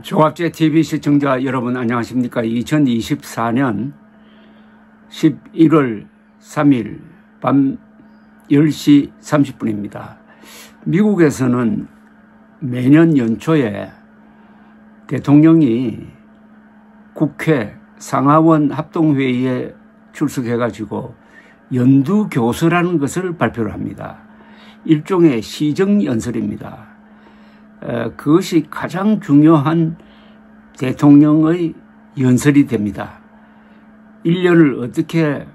종합제TV 시청자 여러분 안녕하십니까. 2024년 11월 3일 밤 10시 30분입니다. 미국에서는 매년 연초에 대통령이 국회 상하원 합동회의에 출석해가지고 연두교서라는 것을 발표를 합니다. 일종의 시정연설입니다. 그것이 가장 중요한 대통령의 연설이 됩니다. 1년을 어떻게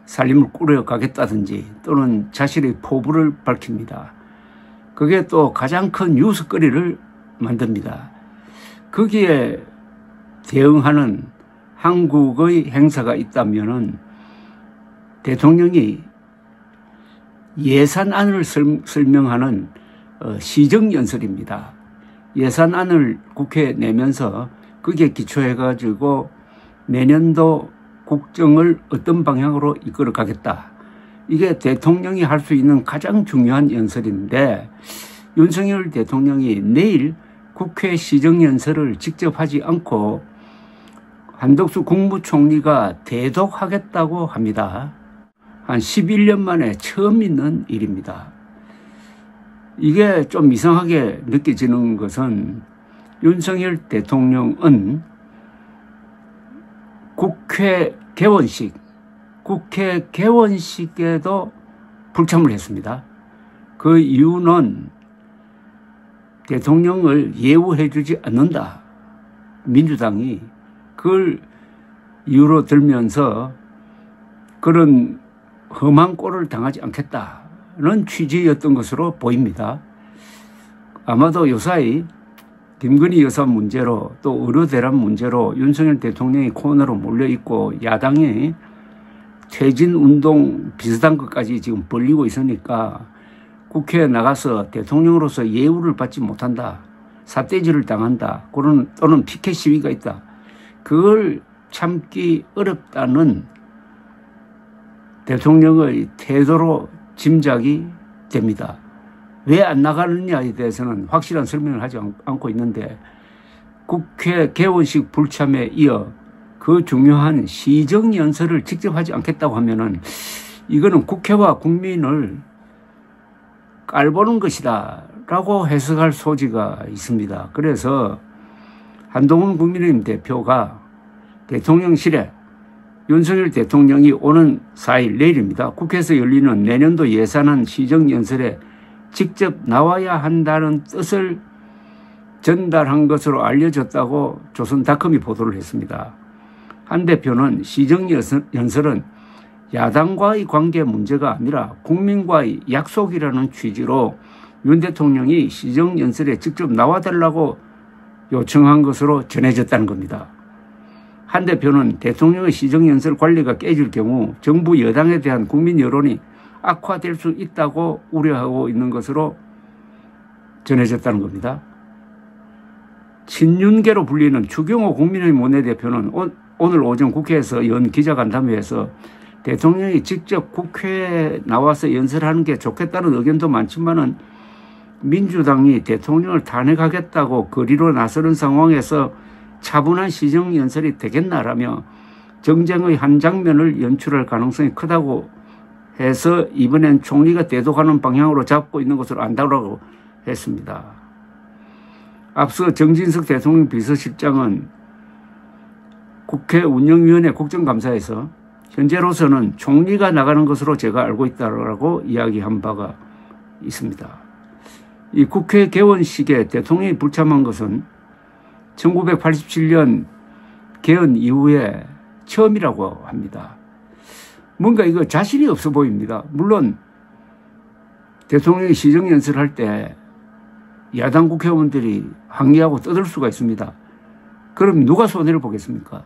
살림을 꾸려가겠다든지 또는 자신의 포부를 밝힙니다. 그게 또 가장 큰 뉴스거리를 만듭니다. 거기에 대응하는 한국의 행사가 있다면은 대통령이 예산안을 설명하는 시정연설입니다. 예산안을 국회에 내면서 거기에 기초해가지고 내년도 국정을 어떤 방향으로 이끌어 가겠다. 이게 대통령이 할 수 있는 가장 중요한 연설인데 윤석열 대통령이 내일 국회 시정연설을 직접 하지 않고 한덕수 국무총리가 대독하겠다고 합니다. 한 11년 만에 처음 있는 일입니다. 이게 좀 이상하게 느껴지는 것은 윤석열 대통령은 국회 개원식에도 불참을 했습니다. 그 이유는 대통령을 예우해주지 않는다. 민주당이 그걸 이유로 들면서 그런 험한 꼴을 당하지 않겠다는 취지였던 것으로 보입니다. 아마도 요사이 김건희 여사 문제로 또 의료대란 문제로 윤석열 대통령이 코너로 몰려있고 야당이 퇴진운동 비슷한 것까지 지금 벌리고 있으니까 국회에 나가서 대통령으로서 예우를 받지 못한다. 삿대질을 당한다. 또는 피켓 시위가 있다. 그걸 참기 어렵다는 대통령의 태도로 짐작이 됩니다. 왜 안 나가느냐에 대해서는 확실한 설명을 하지 않고 있는데 국회 개원식 불참에 이어 그 중요한 시정연설을 직접 하지 않겠다고 하면은 이거는 국회와 국민을 깔보는 것이다 라고 해석할 소지가 있습니다. 그래서 한동훈 국민의힘 대표가 대통령실에 윤석열 대통령이 오는 4일 내일입니다. 국회에서 열리는 내년도 예산안 시정연설에 직접 나와야 한다는 뜻을 전달한 것으로 알려졌다고 조선닷컴이 보도를 했습니다. 한 대표는 시정연설은 야당과의 관계 문제가 아니라 국민과의 약속이라는 취지로 윤 대통령이 시정연설에 직접 나와달라고 요청한 것으로 전해졌다는 겁니다. 한 대표는 대통령의 시정연설 관리가 깨질 경우 정부 여당에 대한 국민 여론이 악화될 수 있다고 우려하고 있는 것으로 전해졌다는 겁니다. 친윤계로 불리는 추경호 국민의힘 원내대표는 오늘 오전 국회에서 연 기자간담회에서 대통령이 직접 국회에 나와서 연설하는 게 좋겠다는 의견도 많지만은 민주당이 대통령을 탄핵하겠다고 거리로 나서는 상황에서 차분한 시정연설이 되겠나라며 정쟁의 한 장면을 연출할 가능성이 크다고 해서 이번엔 총리가 대독하는 방향으로 잡고 있는 것으로 안다고 했습니다. 앞서 정진석 대통령 비서실장은 국회 운영위원회 국정감사에서 현재로서는 총리가 나가는 것으로 제가 알고 있다고 이야기한 바가 있습니다. 이 국회 개원식에 대통령이 불참한 것은 1987년 개헌 이후에 처음이라고 합니다. 뭔가 이거 자신이 없어 보입니다. 물론 대통령이 시정연설을 할 때 야당 국회의원들이 항의하고 떠들 수가 있습니다. 그럼 누가 손해를 보겠습니까?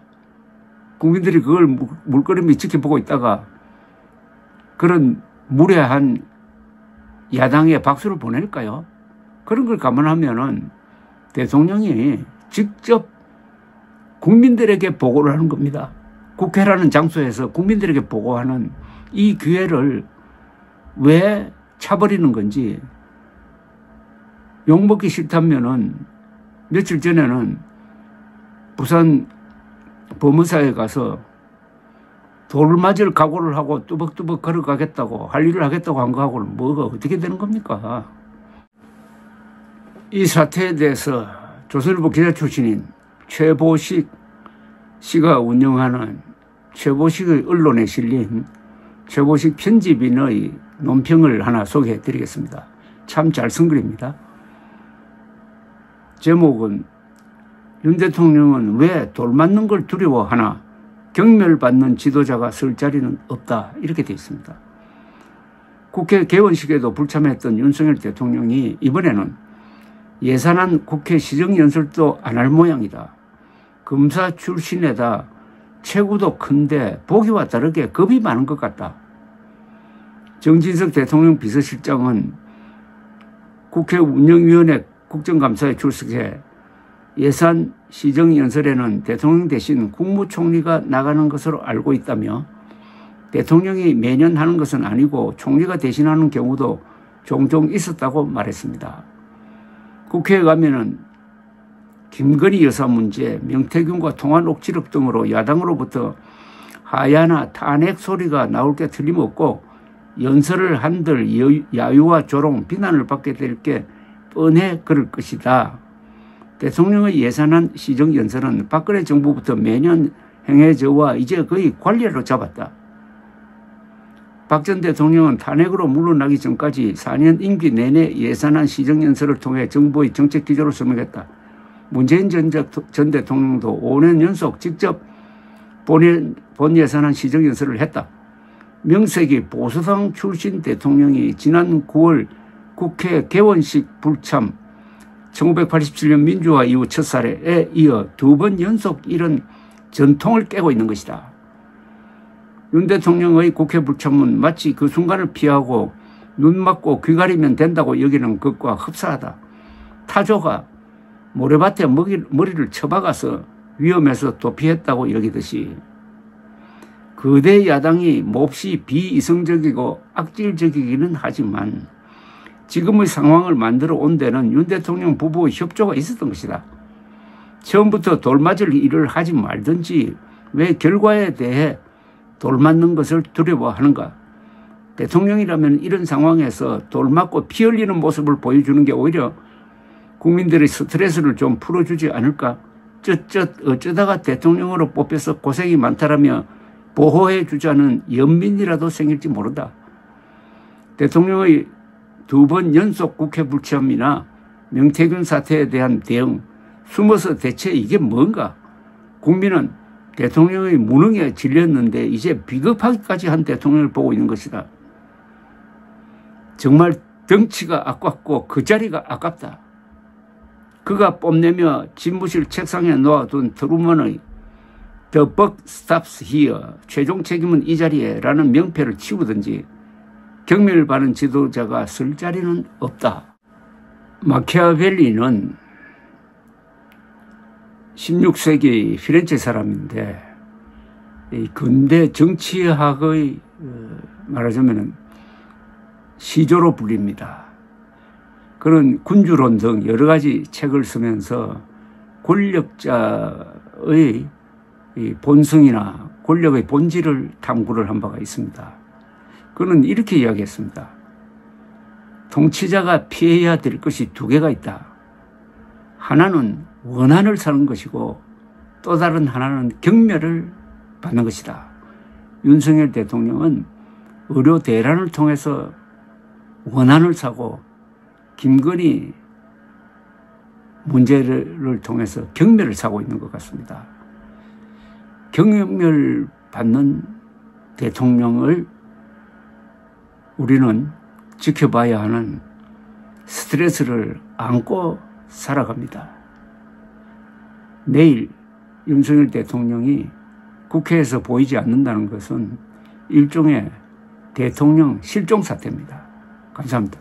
국민들이 그걸 물끄러미 지켜보고 있다가 그런 무례한 야당에 박수를 보낼까요? 그런 걸 감안하면은 대통령이 직접 국민들에게 보고를 하는 겁니다. 국회라는 장소에서 국민들에게 보고하는 이 기회를 왜 차버리는 건지 욕먹기 싫다면은 며칠 전에는 부산 범어사에 가서 돌을 맞을 각오를 하고 뚜벅뚜벅 걸어가겠다고 할 일을 하겠다고 한 거하고는 뭐가 어떻게 되는 겁니까? 이 사태에 대해서 조선일보 기자 출신인 최보식 씨가 운영하는 최보식의 언론에 실린 최보식 편집인의 논평을 하나 소개해 드리겠습니다. 참 잘 쓴 글입니다. 제목은 윤 대통령은 왜 돌 맞는 걸 두려워하나 경멸받는 지도자가 설 자리는 없다, 이렇게 되어 있습니다. 국회 개원식에도 불참했던 윤석열 대통령이 이번에는 예산안 국회 시정연설도 안 할 모양이다. 검사 출신에다 체구도 큰데 보기와 다르게 겁이 많은 것 같다. 정진석 대통령 비서실장은 국회 운영위원회 국정감사에 출석해 예산 시정연설에는 대통령 대신 국무총리가 나가는 것으로 알고 있다며 대통령이 매년 하는 것은 아니고 총리가 대신하는 경우도 종종 있었다고 말했습니다. 국회에 가면은 김건희 여사 문제, 명태균과 통화 녹취록 등으로 야당으로부터 하야나 탄핵 소리가 나올 게 틀림없고 연설을 한들 야유와 조롱, 비난을 받게 될 게 뻔해 그럴 것이다. 대통령의 예산안 시정연설은 박근혜 정부부터 매년 행해져와 이제 거의 관례로 잡았다. 박 전 대통령은 탄핵으로 물러나기 전까지 4년 임기 내내 예산안 시정연설을 통해 정부의 정책 기조를 설명했다. 문재인 전 대통령도 5년 연속 직접 본 예산안 시정연설을 했다. 명색이 보수당 출신 대통령이 지난 9월 국회 개원식 불참 1987년 민주화 이후 첫 사례에 이어 2번 연속 이런 전통을 깨고 있는 것이다. 윤 대통령의 국회 불참은 마치 그 순간을 피하고 눈 막고 귀 가리면 된다고 여기는 것과 흡사하다. 타조가 모래밭에 머리를 쳐박아서 위험해서 도피했다고 여기듯이 거대 야당이 몹시 비이성적이고 악질적이기는 하지만 지금의 상황을 만들어 온 데는 윤 대통령 부부의 협조가 있었던 것이다. 처음부터 돌 맞을 일을 하지 말든지 왜 결과에 대해 돌 맞는 것을 두려워하는가? 대통령이라면 이런 상황에서 돌 맞고 피 흘리는 모습을 보여주는 게 오히려 국민들의 스트레스를 좀 풀어주지 않을까? 어쩌다가 대통령으로 뽑혀서 고생이 많다라며 보호해 주자는 연민이라도 생길지 모른다. 대통령의 2번 연속 국회 불참이나 명태균 사태에 대한 대응, 숨어서 대체 이게 뭔가? 국민은 대통령의 무능에 질렸는데 이제 비겁하기까지 한 대통령을 보고 있는 것이다. 정말 덩치가 아깝고 그 자리가 아깝다. 그가 뽐내며 집무실 책상에 놓아둔 트루먼의 The buck stops here, 최종 책임은 이 자리에 라는 명패를 치우든지 경멸받은 지도자가 설 자리는 없다. 마키아벨리는 16세기 피렌체 사람인데 이 근대 정치학의 말하자면 시조로 불립니다. 그런 군주론 등 여러 가지 책을 쓰면서 권력자의 이 본성이나 권력의 본질을 탐구를 한 바가 있습니다. 그는 이렇게 이야기했습니다. 통치자가 피해야 될 것이 2개가 있다. 하나는 원한을 사는 것이고 또 다른 하나는 경멸을 받는 것이다. 윤석열 대통령은 의료 대란을 통해서 원한을 사고 김건희 문제를 통해서 경멸을 사고 있는 것 같습니다. 경멸 받는 대통령을 우리는 지켜봐야 하는 스트레스를 안고 살아갑니다. 내일 윤석열 대통령이 국회에서 보이지 않는다는 것은 일종의 대통령 실종 사태입니다. 감사합니다.